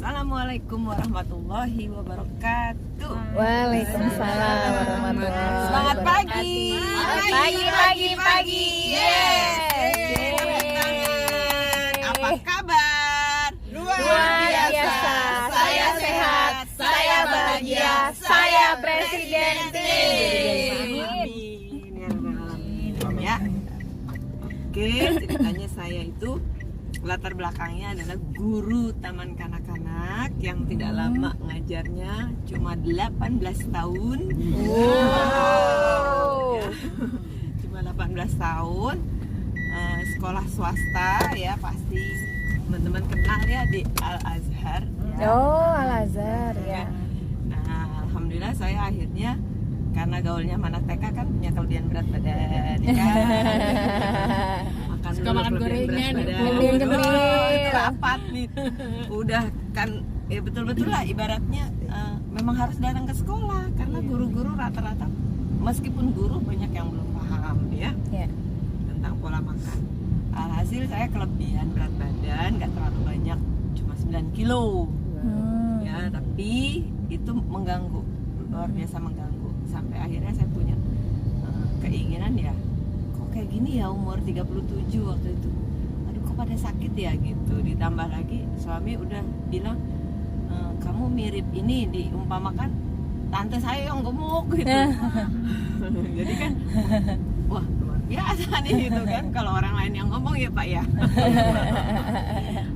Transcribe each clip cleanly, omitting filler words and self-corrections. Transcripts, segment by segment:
Assalamualaikum warahmatullahi wabarakatuh. Waalaikumsalam warahmatullahi wabarakatuh. Selamat pagi. Pagi. Apa kabar? Luar biasa. Saya sehat, saya bahagia, saya presiden. Amin. Ya. Oke, ceritanya saya itu latar belakangnya adalah guru taman kanak-kanak yang tidak lama ngajarnya, cuma 18 tahun. Wow. Ya. Cuma 18 tahun. Sekolah swasta ya, pasti teman-teman kenal ya, di Al Azhar ya. Oh, Al Azhar ya. Nah, alhamdulillah saya akhirnya karena gaulnya anak TK kan punya kelebihan berat badan ya kan. Suka makan gorengan, itu rapat nih. Udah kan ya, betul-betul lah ibaratnya memang harus datang ke sekolah karena guru-guru rata-rata meskipun guru banyak yang belum paham ya tentang pola makan. Alhasil saya kelebihan berat badan, nggak terlalu banyak, cuma 9 kilo ya, tapi itu mengganggu, luar biasa mengganggu, sampai akhirnya saya punya keinginan ya, kok kayak gini ya umur 37 waktu itu, aduh kok pada sakit ya gitu. Ditambah lagi suami udah bilang, kamu mirip ini, diumpamakan tante saya yang gemuk gitu. Jadi kan wah luar biasa nih gitu kan, kalau orang lain yang ngomong ya Pak ya.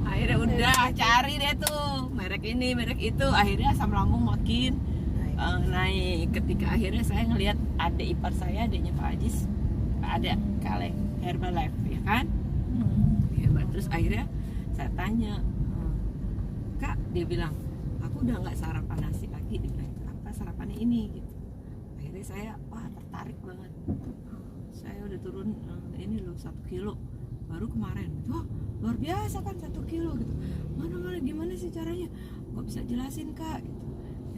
Akhirnya udah cari deh tuh merek ini merek itu, akhirnya asam lambung makin naik. Ketika akhirnya saya ngelihat adik ipar saya, adiknya Pak Ajis, ada kaleng Herbalife ya kan, hebat. Terus akhirnya saya tanya, Kak, dia bilang aku udah nggak sarapan nasi lagi, dia bilang apa sarapannya ini gitu. Akhirnya saya wah tertarik banget, saya udah turun ini loh 1 kilo baru kemarin. Wah luar biasa kan 1 kilo gitu, mana gimana sih caranya, kok bisa jelasin Kak gitu.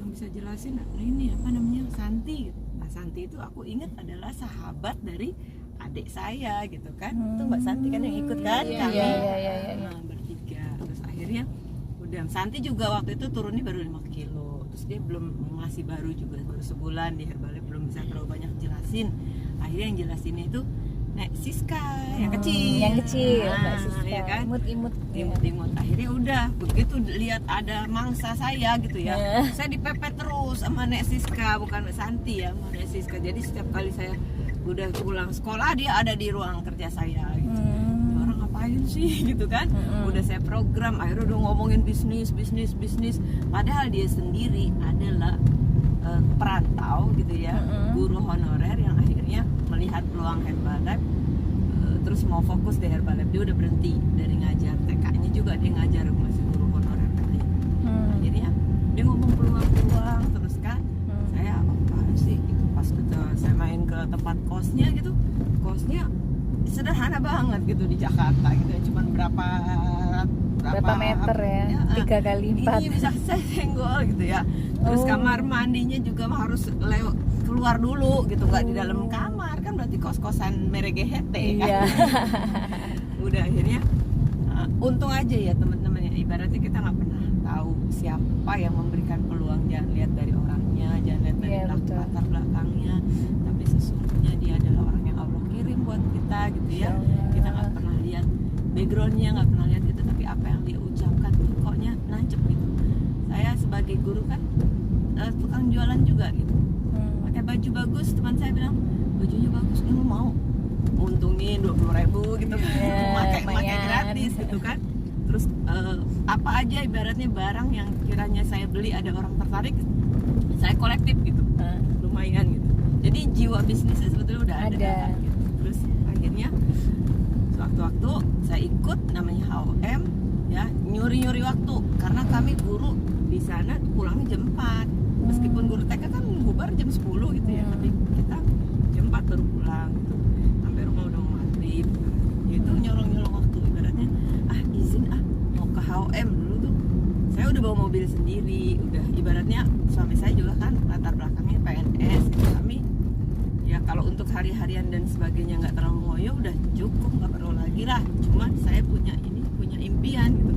Yang bisa jelasin ini apa namanya, Santi gitu. Nah Santi itu aku ingat adalah sahabat dari adik saya gitu kan. Itu Mbak Santi kan yang ikut kan kami bertiga. Terus akhirnya udah Santi juga waktu itu turunnya baru 5 kilo. Terus dia belum, masih baru juga, baru sebulan di Herbalife, belum bisa terlalu banyak jelasin. Akhirnya yang jelasin itu Nek Siska yang kecil, Mbak Siska, ya kan? imut. Akhirnya udah begitu lihat ada mangsa saya gitu ya, saya dipepet terus sama Nek Siska, bukan Santi ya, sama Nek Siska. Jadi setiap kali saya udah pulang sekolah dia ada di ruang kerja saya gitu. Orang ngapain sih gitu kan? Udah saya program, akhirnya udah ngomongin bisnis. Padahal dia sendiri adalah perantau gitu ya, guru honorer yang akhirnya melihat peluang Herbalife, terus mau fokus di Herbalife. Dia udah berhenti dari ngajar TK-nya juga, dia ngajar masih guru honorer katanya. Akhirnya dia ngomong peluang terus kan. Saya apaan sih gitu. Pas saya main ke tempat kosnya gitu, kosnya sederhana banget gitu di Jakarta gitu ya, cuman berapa meter ya, 3 kali 4 ini bisa saya senggol gitu ya. Terus kamar mandinya juga harus keluar dulu gitu, nggak di dalam kamar kan, berarti kos-kosan meregehete kan. Udah akhirnya untung aja ya teman-teman ya, ibaratnya kita nggak pernah tahu siapa yang memberikan peluang. Jangan lihat dari orangnya, jangan lihat dari latar belakangnya, tapi sesungguhnya dia adalah orang yang Allah kirim buat kita gitu ya. Kita nggak pernah lihat backgroundnya, nggak pernah lihat itu, tapi apa yang dia ucapkan pokoknya nancep gitu. Saya sebagai guru kan tukang jualan juga gitu, pakai baju bagus, teman saya bilang bajunya bagus, lu mau untungin 20.000 gitu, pakai gratis gitu kan. Terus apa aja ibaratnya barang yang kiranya saya beli ada orang tertarik, saya kolektif gitu, lumayan gitu. Jadi jiwa bisnisnya sebetulnya udah ada. Gitu. Terus akhirnya waktu saya ikut namanya HOM ya, nyuri waktu karena kami guru di sana pulangnya jam 4. Meskipun guru TK kan bubar jam 10 gitu ya, tapi kita jam 4 baru pulang gitu. Sampai rumah udah maghrib. Itu nyolong waktu, ibaratnya izin mau ke HOM dulu tuh. Saya udah bawa mobil sendiri, udah ibaratnya suami saya juga kan latar belakangnya PNS gitu. Kami ya kalau untuk hari-harian dan sebagainya nggak terlalu ngoyo, udah cukup, nggak perlu lagi lah. Cuma saya punya impian gitu,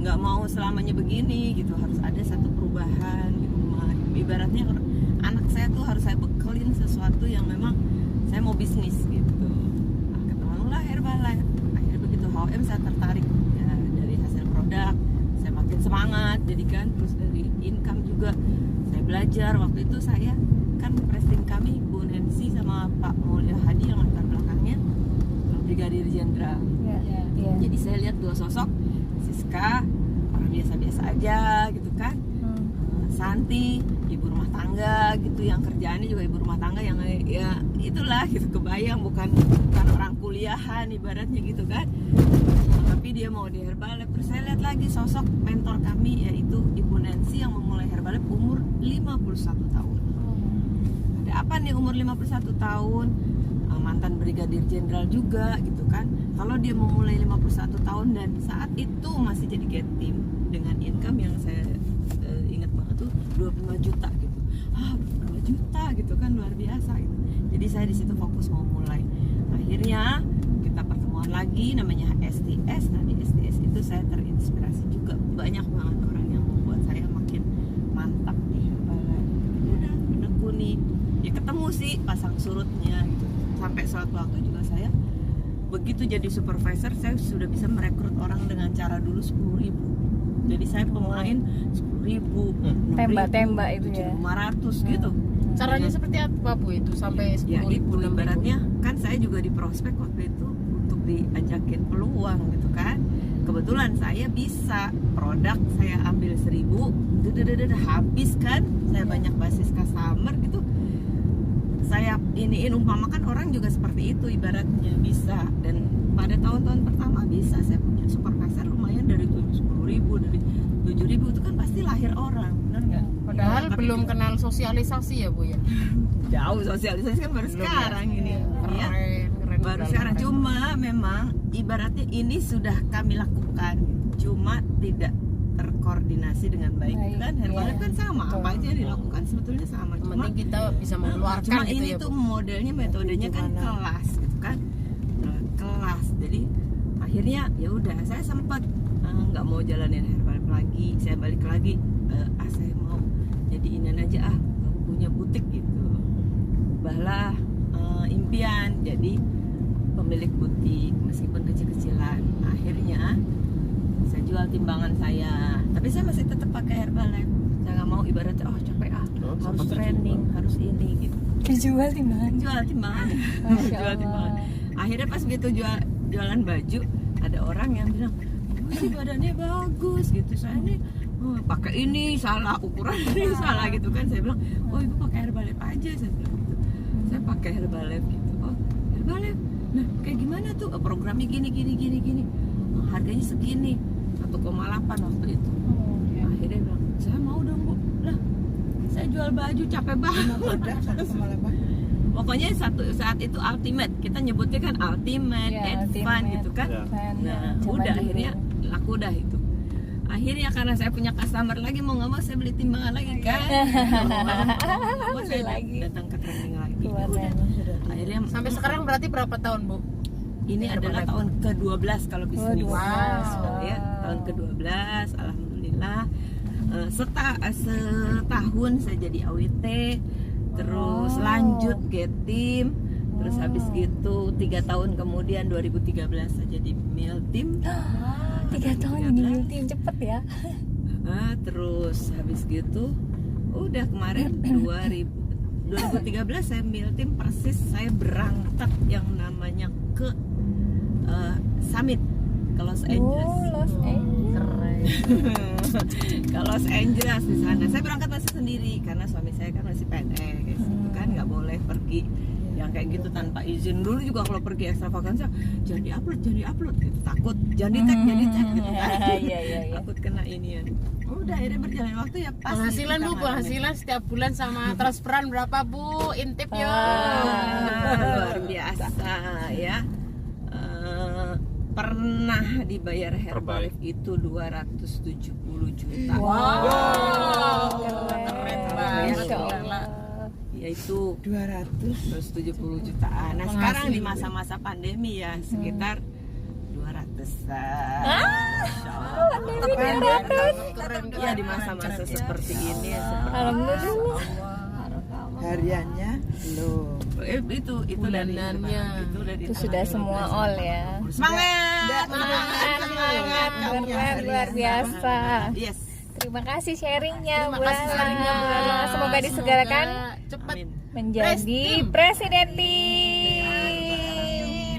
nggak mau selamanya begini gitu, harus ada satu perubahan gitu. Ibaratnya anak saya tuh harus saya bekelin sesuatu yang memang saya mau bisnis gitu. Nah, ketemulah Herbalife. Akhirnya begitu HOM saya tertarik ya, dari hasil produk saya makin semangat, jadi kan terus dari income juga saya belajar. Waktu itu saya kan presiden kami Bu Nancy sama Pak Mulya Hadi yang latar belakangnya Brigadir Jenderal. Jadi saya lihat dua sosok, Siska orang biasa-biasa aja gitu kan, Santi ibu rumah tangga gitu, yang kerjaannya juga ibu rumah tangga yang ya itulah gitu, kebayang bukan orang kuliahan ibaratnya gitu kan, tapi dia mau di Herbalife. Terus saya lihat lagi sosok mentor kami yaitu Ibu Nancy yang memulai Herbalife umur 51 tahun. Ada apa nih umur 51 tahun? Mantan Brigadir Jenderal juga gitu kan. Kalau dia memulai 51 tahun dan saat itu masih jadi get team dengan income yang saya ingat banget tuh 25 juta gitu. 25 juta gitu kan, luar biasa gitu. Jadi saya di situ fokus mau mulai. Akhirnya kita pertemuan lagi namanya STS. Nah di STS itu saya terinspirasi juga, banyak banget orang yang membuat saya makin mantap nih. Udah menekuni. Ya ketemu sih pasang surutnya gitu. Sampai suatu waktu juga saya begitu jadi supervisor, saya sudah bisa merekrut orang dengan cara dulu 10.000. Jadi saya pemain 10.000, tembak-tembak itu ya, 500 gitu. Caranya seperti apa Bu itu sampai 10.000? Ya itu ibaratnya kan saya juga di prospek waktu itu untuk diajakin peluang gitu kan. Kebetulan saya bisa produk, saya ambil 1.000, habis kan. Saya banyak basis customer gitu. Saya iniin, umpamakan orang juga seperti itu ibaratnya bisa. Dan pada tahun-tahun pertama bisa saya punya supervisor lumayan dari 10.000, dari 7.000 itu kan pasti lahir orang, benar nggak? Padahal Ya, belum kenal sosialisasi ya Bu ya. Jauh sosialisasi kan baru sekarang ini. Ya. Keren Baru sekarang, cuma memang ibaratnya ini sudah kami lakukan, cuma tidak terkoordinasi dengan baik kan. Herbalife kan sama, apa aja yang dilakukan sebetulnya sama, Yang cuma penting kita bisa mengeluarkan cuma gitu ini ya tuh Bu. modelnya, metodenya kan kelas gitu kan. Kelas, jadi akhirnya ya udah saya sempat nggak mau jalanin Herbalife lagi, saya balik lagi saya mau jadi inian aja punya butik gitu. Bahlah impian jadi pemilik butik meskipun kecil-kecilan. Akhirnya saya jual timbangan saya, tapi saya masih tetap pakai Herbalife. Saya nggak mau ibaratnya capek harus training, harus ini gitu. dijual timbangan. Jual timbangan. Jual timbangan. Akhirnya pas begitu jualan baju, ada orang yang bilang, "Ibu sih badannya bagus gitu." Saya nih pakai ini salah, ukuran ini salah gitu kan. Saya bilang, "Oh, Ibu pakai Herbalife aja." Saya bilang gitu. Saya pakai Herbalife gitu. "Oh, Herbalife. Nah, kayak gimana tuh? Programnya gini. Harganya segini. 1,8 waktu itu." Akhirnya bilang, "Saya mau dong, Bu." Lah, saya jual baju capek banget. Pokoknya saat itu ultimate, kita nyebutnya kan ultimate, advance gitu kan. Nah, udah akhirnya laku dah itu. Akhirnya karena saya punya customer lagi, mau nggak mau saya beli timbangan lagi kan. Mau saya lagi datang ke training lagi. Udah. Akhirnya Sampai sekarang berarti berapa tahun Bu? ini adalah tahun ke-12 kalau bisnis. Wow. Ya, tahun ke-12 alhamdulillah. Setahun saya jadi AWT, terus lanjut get team, terus habis gitu 3 tahun kemudian 2013 saya jadi meal team. 3 tahun jadi meal team, cepet ya. Terus habis gitu udah kemarin 2013 saya meal team persis, saya berangkat yang namanya ke summit ke Los Angeles. Los Angeles. Keren. Ke Los Angeles di sana. Saya berangkat masih sendiri karena suami saya kan masih PNS, kan nggak boleh pergi yang kayak gitu tanpa izin. Dulu juga kalau pergi ekstravaganza jangan diupload gitu, takut jangan di tag gitu kan. Iya. Takut kena inian. Udah akhirnya berjalan waktu ya pas. Penghasilan Bu, penghasilan setiap bulan sama transferan berapa Bu? Intip yo. Luar biasa ya. Pernah dibayar Herbalife itu 270 juta. Wow. Keren banget. Masya Allah. Yaitu 270 jutaan. Nah, sekarang di masa-masa pandemi ya sekitar 200-an. Ya di masa-masa seperti ini ya, Alhamdulillah. Hariannya belum. itu dari Bulanannya. Itu sudah semua all ya. Semangat. Semangat, luar biasa. Yes. Terima kasih sharingnya, Terima Bu kasih Lala. sharingnya, Bu Lala. Semoga disegerakan cepat Amin. menjadi Presiden. presiden tim.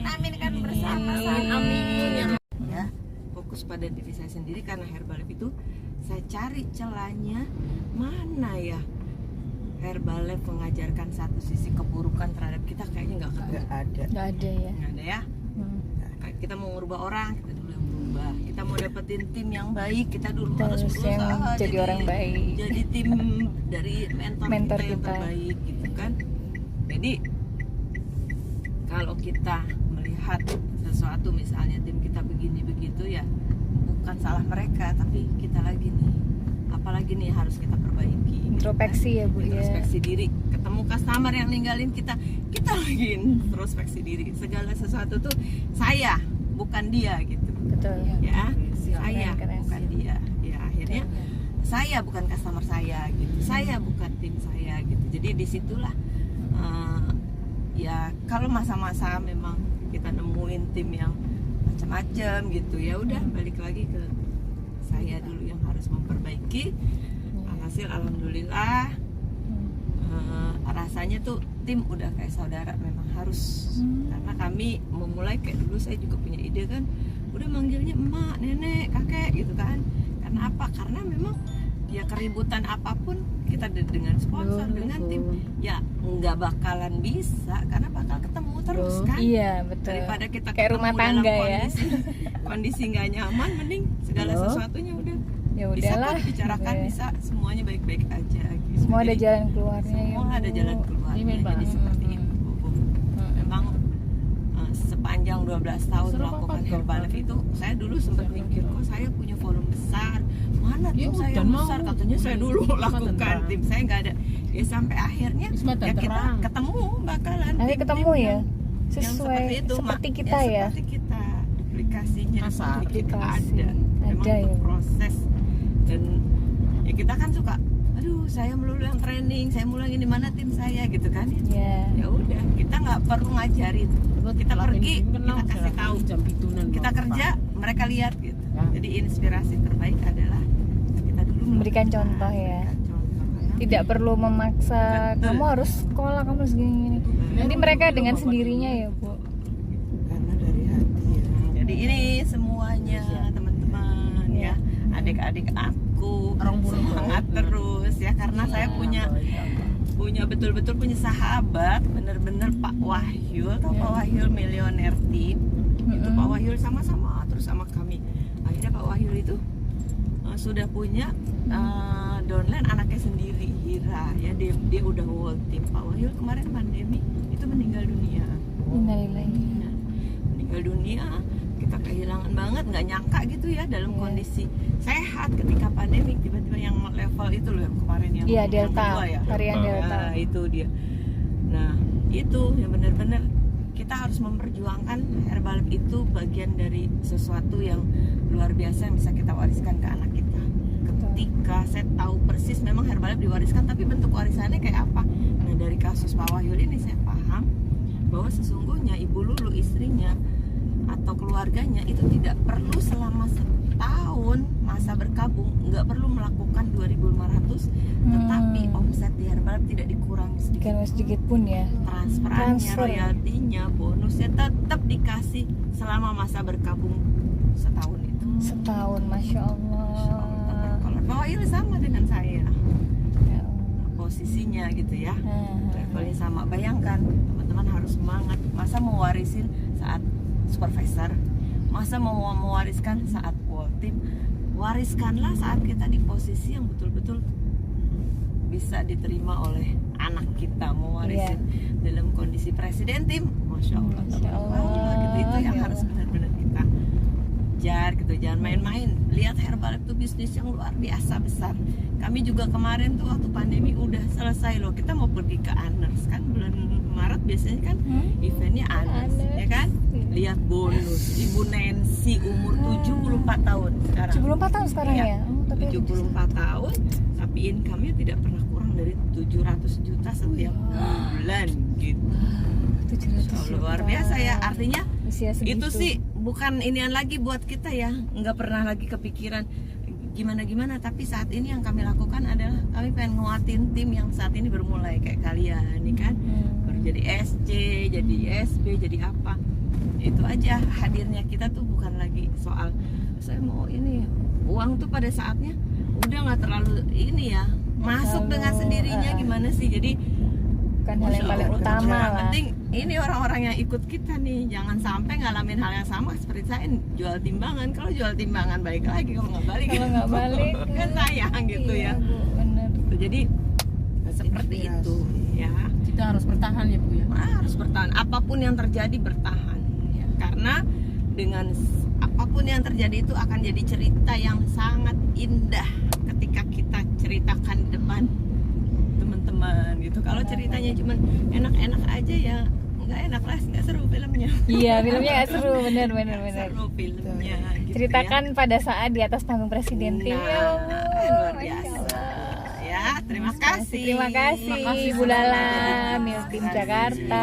Amin kan bersama. Amin. Ya, fokus pada diri saya sendiri karena Herbalife itu saya cari celahnya mana ya. Herbalife mengajarkan satu sisi keburukan terhadap kita kayaknya nggak Nggak ada. Nggak ada ya. ada ya. Hmm. Kita mau ngubah orang, kita dulu yang berubah. Kita mau dapetin tim yang baik, kita dulu Kita harus harus yang berusaha jadi orang baik. Jadi tim dari mentor Mentor kita yang kita. terbaik gitu kan. Jadi kalau kita melihat sesuatu misalnya tim kita begini begitu ya bukan salah mereka tapi kita lagi nih. Apalagi nih harus kita perbaiki. Introspeksi ya Bu ya. Introspeksi diri, ketemu customer yang ninggalin kita lagi introspeksi diri. Segala sesuatu tuh saya bukan dia gitu Betul. ya, saya Keren. bukan dia ya, akhirnya saya bukan customer saya gitu, saya bukan tim saya gitu. Jadi disitulah ya kalau masa-masa memang kita nemuin tim yang macam-macam gitu ya udah balik lagi ke saya dulu yang harus memperbaiki. Alhasil alhamdulillah rasanya tuh tim udah kayak saudara, memang harus karena kami memulai kayak dulu saya juga punya ide kan udah manggilnya emak, nenek, kakek gitu kan. Karena apa? Karena memang ya keributan apapun kita dengan sponsor dengan tim ya nggak bakalan bisa karena bakal ketemu terus kan. Iya betul. Daripada kita kayak ketemu rumah tangga dalam ya. kondisi nggak nyaman, mending segala sesuatunya udah Ya bisa udahlah. kok dibicarakan, gitu ya. bisa semuanya baik-baik aja gitu. Semua ada Jadi, jalan keluarnya ya. semua ada Bu. jalan keluarnya. Amin, Pak. Jadi seperti itu Bu. Memang sepanjang 12 tahun Suruh melakukan Papa, Herbalife itu saya dulu sempat mikir kok saya punya volume besar, mana Ya tim saya udah, yang mau. besar, katanya saya dulu lakukan, terang. tim saya nggak ada ya sampai akhirnya Wisma ya kita terang. ketemu bakalan Nanti tim-tim ketemu ya. yang Sesuai seperti Mak. kita ya. Seperti kita aplikasinya Asal seperti kita aplikasi. ada. Memang Ada ya. untuk proses dan ya kita kan suka aduh saya melulu yang training, saya mulai di mana tim saya gitu kan Ya. ya udah kita nggak perlu ngajarin, kita pergi kita kasih tahu, kita kerja mereka lihat gitu. Ya. Jadi inspirasi terbaik adalah kita dulu Memberikan melakukan, contoh ya. memberikan contoh. Tidak perlu memaksa Betul. kamu harus sekolah, kamu harus gini-gini. Nanti mereka dengan sendirinya ya Bu. Karena dari hati ya. Jadi ini semuanya teman-teman ya, adik-adik aku semangat terus ya karena saya punya betul-betul punya sahabat bener-bener Pak Wahyul atau Pak Wahyul Millionaire Team. Itu Pak Wahyul sama-sama terus sama kami. Akhirnya Pak Wahyul itu sudah punya downline anaknya sendiri, Hira ya, dia udah world team. Pak Wahyul kemarin pandemi itu meninggal dunia. Innalillahi. Meninggal dunia, kita kehilangan banget, nggak nyangka gitu ya dalam kondisi sehat ketika pandemi tiba-tiba yang level itu loh yang kemarin yang Iya, yang Delta, kedua ya. varian Delta. Nah, itu dia. Nah itu yang benar-benar kita harus memperjuangkan Herbalife itu bagian dari sesuatu yang luar biasa yang bisa kita wariskan ke anak kita. Ketika saya tahu persis memang Herbalife diwariskan, tapi bentuk warisannya kayak apa. Nah dari kasus Pak Wahyul ini saya paham bahwa sesungguhnya Ibu Lulu istrinya atau keluarganya itu tidak perlu selama setahun masa berkabung nggak perlu melakukan 2.500 tetapi omset di Herbalife tidak dikurangi sedikit. Sedikit pun ya. Transferannya, Transfer. royaltinya, bonusnya tetap dikasih selama masa berkabung setahun itu. Setahun, Masya Allah. Kalau Pak Wahyul sama dengan saya Ya Allah. posisinya gitu ya, Nah, levelnya sama. Bayangkan teman-teman harus semangat. Masa mau warisin saat supervisor, masa mau mewariskan saat world team, wariskanlah saat kita di posisi yang betul-betul bisa diterima oleh anak kita. Mau warisin dalam kondisi presiden tim, masya Allah, Masya Allah, gitu. Itu yang ya harus Allah. benar-benar kita belajar gitu, jangan main-main. Lihat Herbalife itu bisnis yang luar biasa besar. Kami juga kemarin tuh waktu pandemi udah selesai loh, kita mau pergi ke Aners kan, bulan Maret biasanya kan eventnya Aners, ya kan? Lihat bonus Ibu Nancy umur 74 tahun sekarang. 74 tahun sekarang Iya. ya? Oh, tapi 74 tahun, tapi income-nya tidak pernah kurang dari 700 juta setiap bulan gitu. 700 So, luar biasa ya, artinya usia segitu. itu sih bukan inian lagi buat kita ya, nggak pernah lagi kepikiran gimana-gimana, tapi saat ini yang kami lakukan adalah kami pengen nguatin tim yang saat ini bermulai kayak kalian nih kan, baru jadi SC, jadi SB, jadi apa, itu aja. Hadirnya kita tuh bukan lagi soal saya mau ini, uang tuh pada saatnya udah nggak terlalu ini ya, masuk dengan sendirinya gimana sih, jadi bukan hal yang paling Masya Allah, utama yang lah. penting ini orang-orang yang ikut kita nih jangan sampai ngalamin hal yang sama seperti saya jual timbangan. Kalau jual timbangan balik lagi, kalau nggak balik Kalau nggak balik kan sayang gitu iya, ya. Bu, bener. Jadi seperti itu ya, Kita harus bertahan ya Bu ya. harus bertahan apapun yang terjadi, bertahan ya. Karena dengan apapun yang terjadi itu akan jadi cerita yang sangat indah ketika kita ceritakan di depan teman-teman gitu. Kalau ceritanya cuma enak-enak aja ya nggak enak lah, nggak seru filmnya. Iya, filmnya nggak seru, bener. Seru filmnya gitu Ceritakan pada saat di atas panggung presiden. ya. Nah, luar biasa ya. Terima kasih. Terima kasih Bu Lala, Mil Tim Jakarta.